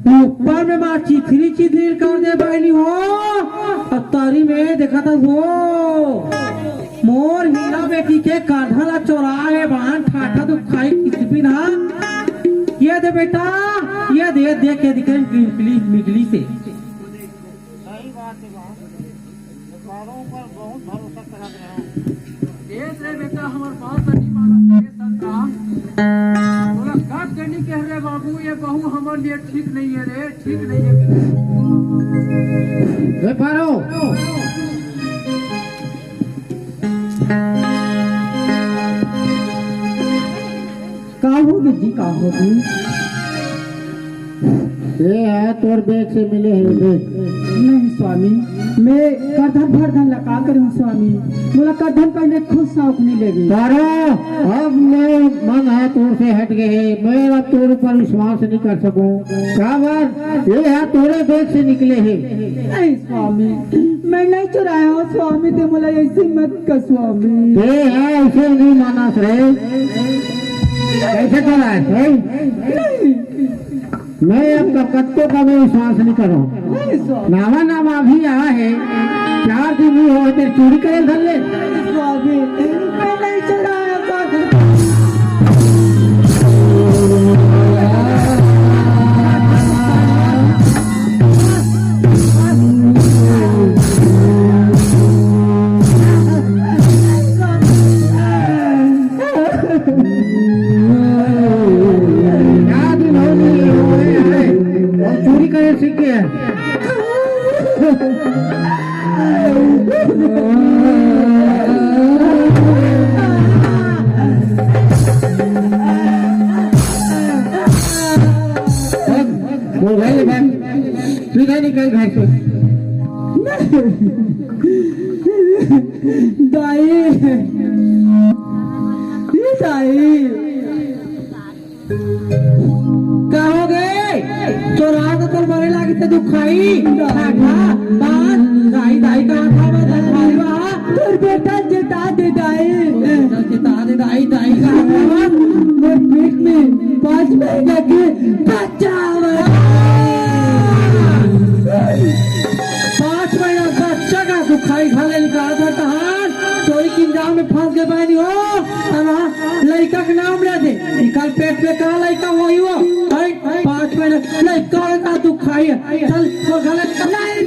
ऊपर में माँ चिथरी चिथरी कर दे बहनी हो, तारी में देखा था वो मोर हीरा बेटी के काढ़ा ला चोरा है बान ठाठा तो खाई किसी ना। ये दे बेटा, ये दे दे के दिखे मिगली से। सही बात है, घरों पर बहुत भरोसा करा रहे हैं। देख रे बेटा, हमारे बात नहीं माना संता बोला काट करनी कह रहे बाबू, ये बहू हमारे लिए ठीक नहीं है रे, ठीक नहीं है। पारो का होगी जी, का होगी? ये है तोर बेग से मिले हैं बेग। नहीं स्वामी, मैं करधन भरधन लगा करूँ स्वामी, बोला करधन पहले खुद शौक नहीं लगी। तारो अब मैं मन है तोर से हट गए, मैं अब तोर पर विश्वास नहीं कर सकूं। काबर ये है तोरे बेग से निकले हैं। नहीं स्वामी, मैं नहीं चुराया हूँ स्वामी, ते बोला ऐसे मत कर स्वामी। ये है ऐसे नहीं माना रे, कैसे करा है? मैं अब कत्तो का मैं विश्वास नहीं करूँ। नामा नामा अभी आया है, 4 दिन ही हो तेरे चोरी करे धर ले। स्वामी मैं नहीं चुराया सीख गया। सीधा निकल घर से। दाई कहोगे चोरा तो तर मरे लागी ते दुखाई ठाठा बात दाई दाई का था मैं थारी वा तोर बेटा जेता दे दाई जेता दे दाई दाई का था मैं पेट में 5 महीने के बच्चा 5 महीना बच्चा का दुखाई खाले निकाल था तहार चोरी की जाल में फंस गए बहनी हो। लड़का का नाम ले दे, निकाल पेट पे कहा लड़का वही हो 5 महीने लड़का का तू खाई चल तो गलत नहीं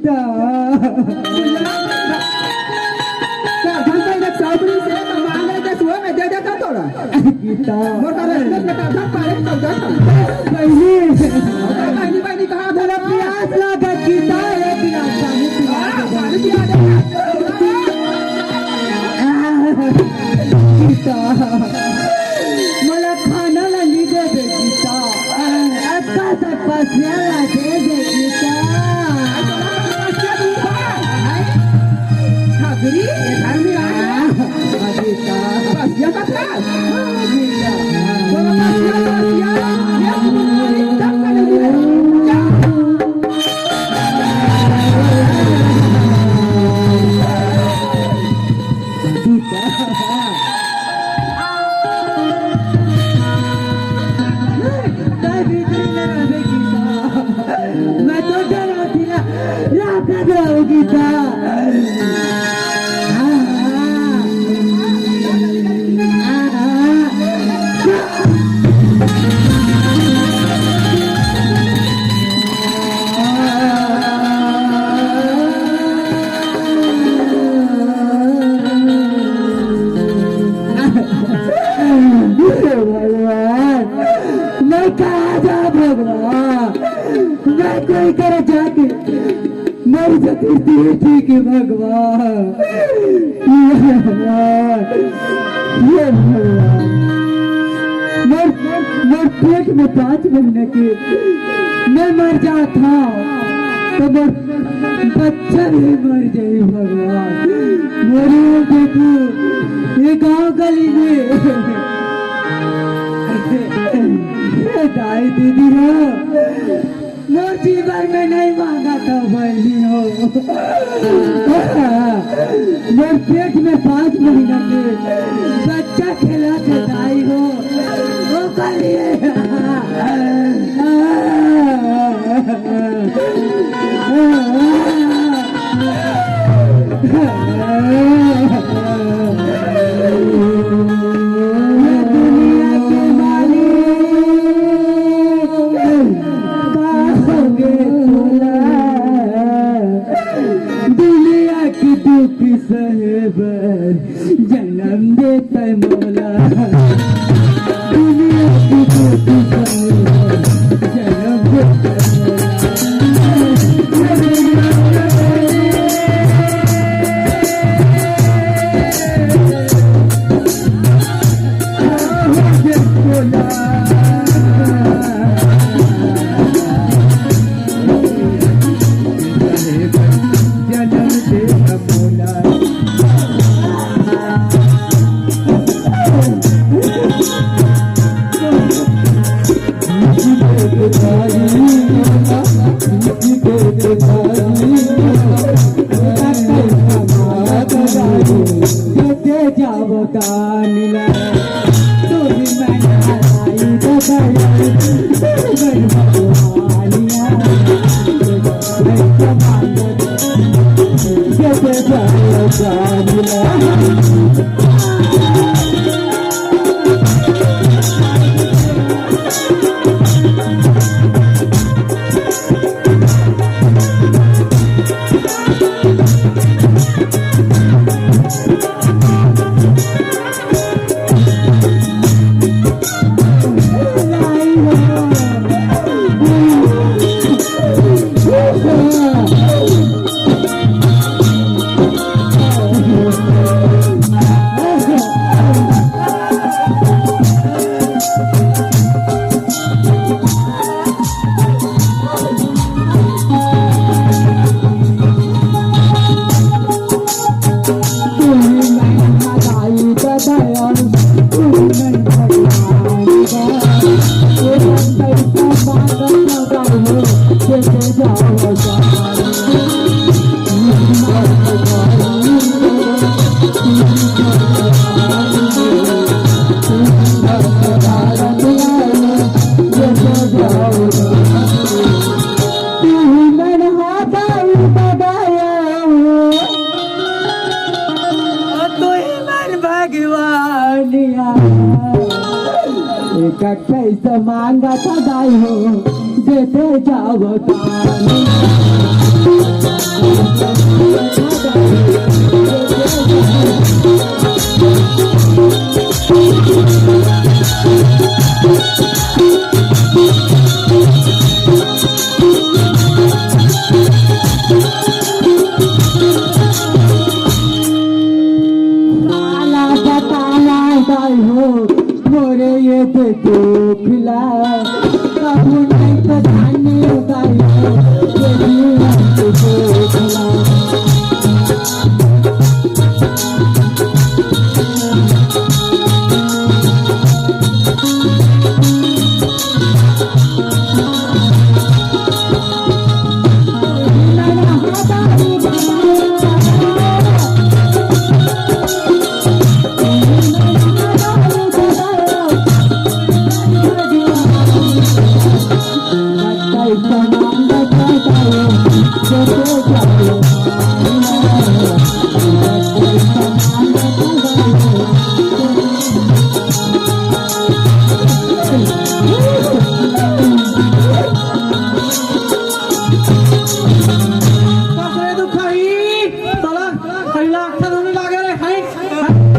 गीता चौकड़ी से मांगे के सुबह में दे देता तोरा गीता मोटा रस्ते में काटा पारे चल जाता पहली पानी कहाँ मेरा प्यास लगा गीता एक गिलास पानी पानी पिला दे गीता मला खाना ली दे गीता अच्छा सा पसिया दे गीता ठाकरी घर में आया गीता पसिया का क्लास गीता मैं तो डरा थी ना रात गीता मैं कहा जा भगवान मैं कोई कर जाके मर सकती ठीक है भगवान ये भगवान ये भगवान मर पेट में 5 महीने की मैं मर जाता तो बच्चा भी मर जाए भगवान मेरे देखो ये गाँव गली में दाई दीदी हो मोर जीवन में नहीं मांगा था बहनी हो मोर पेट में 5 महीना के बच्चा खेला के दाई हो वो करिए जन्म देता मौला दुनिया की जन्म देता कैसे मांगा था दाई हो देते जाओ काला बताना गाय हो मोरे ये तो दुखला कबू नहीं तो जाने गाय हो ये जीवन तो दुखला कसरे दुखाई साला कैला अक्षर होने लागे रे हाय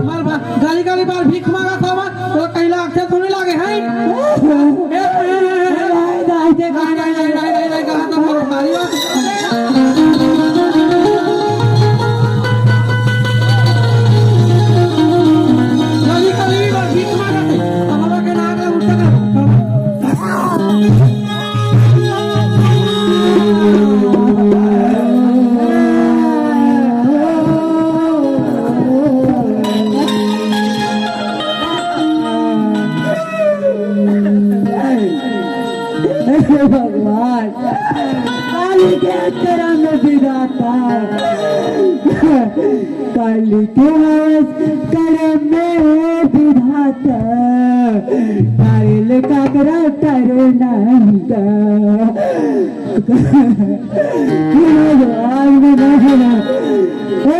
मार गाली गाली बार भीख मांगा था मैं तो कैला अक्षर होने लागे हाय कहा था मारो मारी गाली गाली बार भीख मांगा थे हमारा के नाक में उठा भगवान काली के तेरा में विधाता काली के करे में विधाता काल का करा करे नहीं का भगवान में नहीं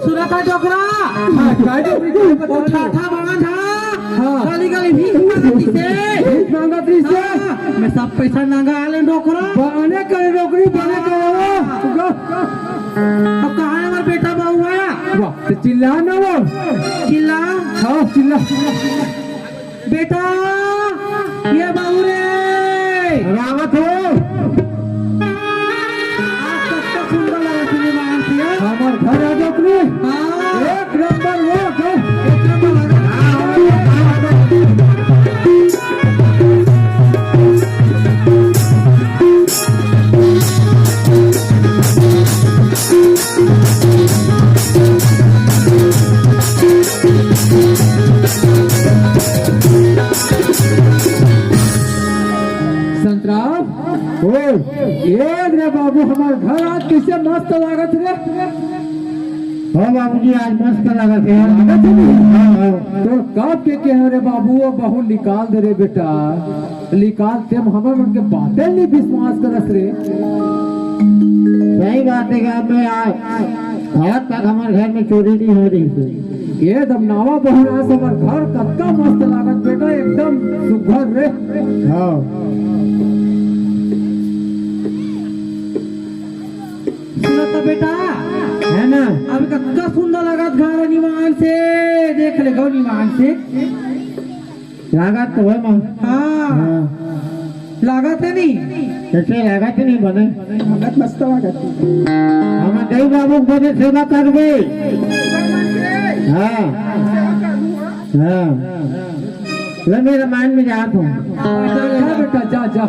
सुरता जोकरा ठाठा बांध गाली गाली भीख मांगा से मैं सब पैसा नांगा आले डोकरा बने करे नौकरी बने करे अब कहाँ है हमारा बेटा बहू आया वाह तो चिल्ला ना वो चिल्ला हाँ चिल्ला बेटा ये बहू रे रावत हो आज तक तो सुंदर लगा सिनेमा आती है हमार घर आ नौकरी हाँ एक नंबर वो एक नंबर लगा संतराम ओ ये रे बाबू हमार घर आज कैसे मस्त लागत रे हाँ बाबूजी आज मस्त लागत है लागत है तो कब के रे बाबू वो बहु निकाल दे रे बेटा निकाल ते हमर मन के बातें नहीं विश्वास करत रे सही बात है कि मैं आज तक हमारे घर में चोरी नहीं हो रही थी ये दम नावा बहु आज हमार घर कत्ता मस्त लागत बेटा एकदम सुघर रे हाँ सुनता बेटा है ना अभी कितना सुंदर लागत घर निमान से देख ले गौ निमान से लागत तो है मां हाँ लागत है नहीं कैसे लागत नहीं बने लागत मस्त लागत हम देव बाबू बने सेवा कर गए हाँ हाँ ले मेरे मान में जात हूँ जा बेटा जा जा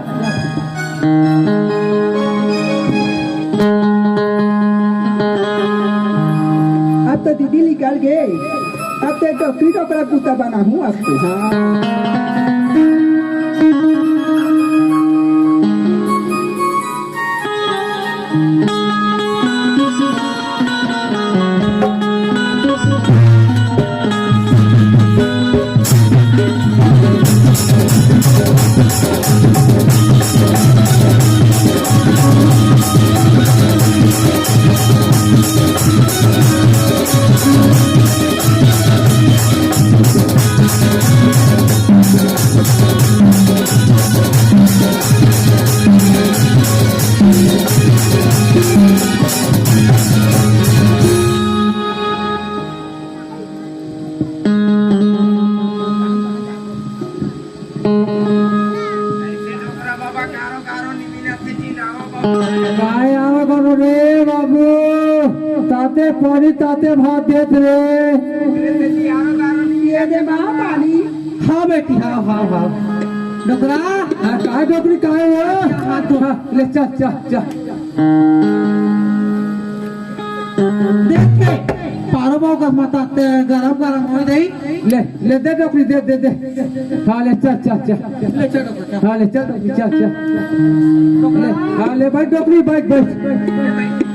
अब तो दीदी निकल गए अब तो टोकरी टोकरा कुत्ता बना हूँ अब तो पानी ताते भात देत रे। ये दे माँ पानी। हाँ बेटी हाँ हाँ हाँ डोकरा काय डोकरी काय हो? हाथ धो ले चल। देखे पारो बाव का माता गरम हो गई ले दे डोकरी दे। हाँ ले चल। ले चल डोकरा हाँ ले चल। ले हाँ ले बैठ डोकरी बैठ।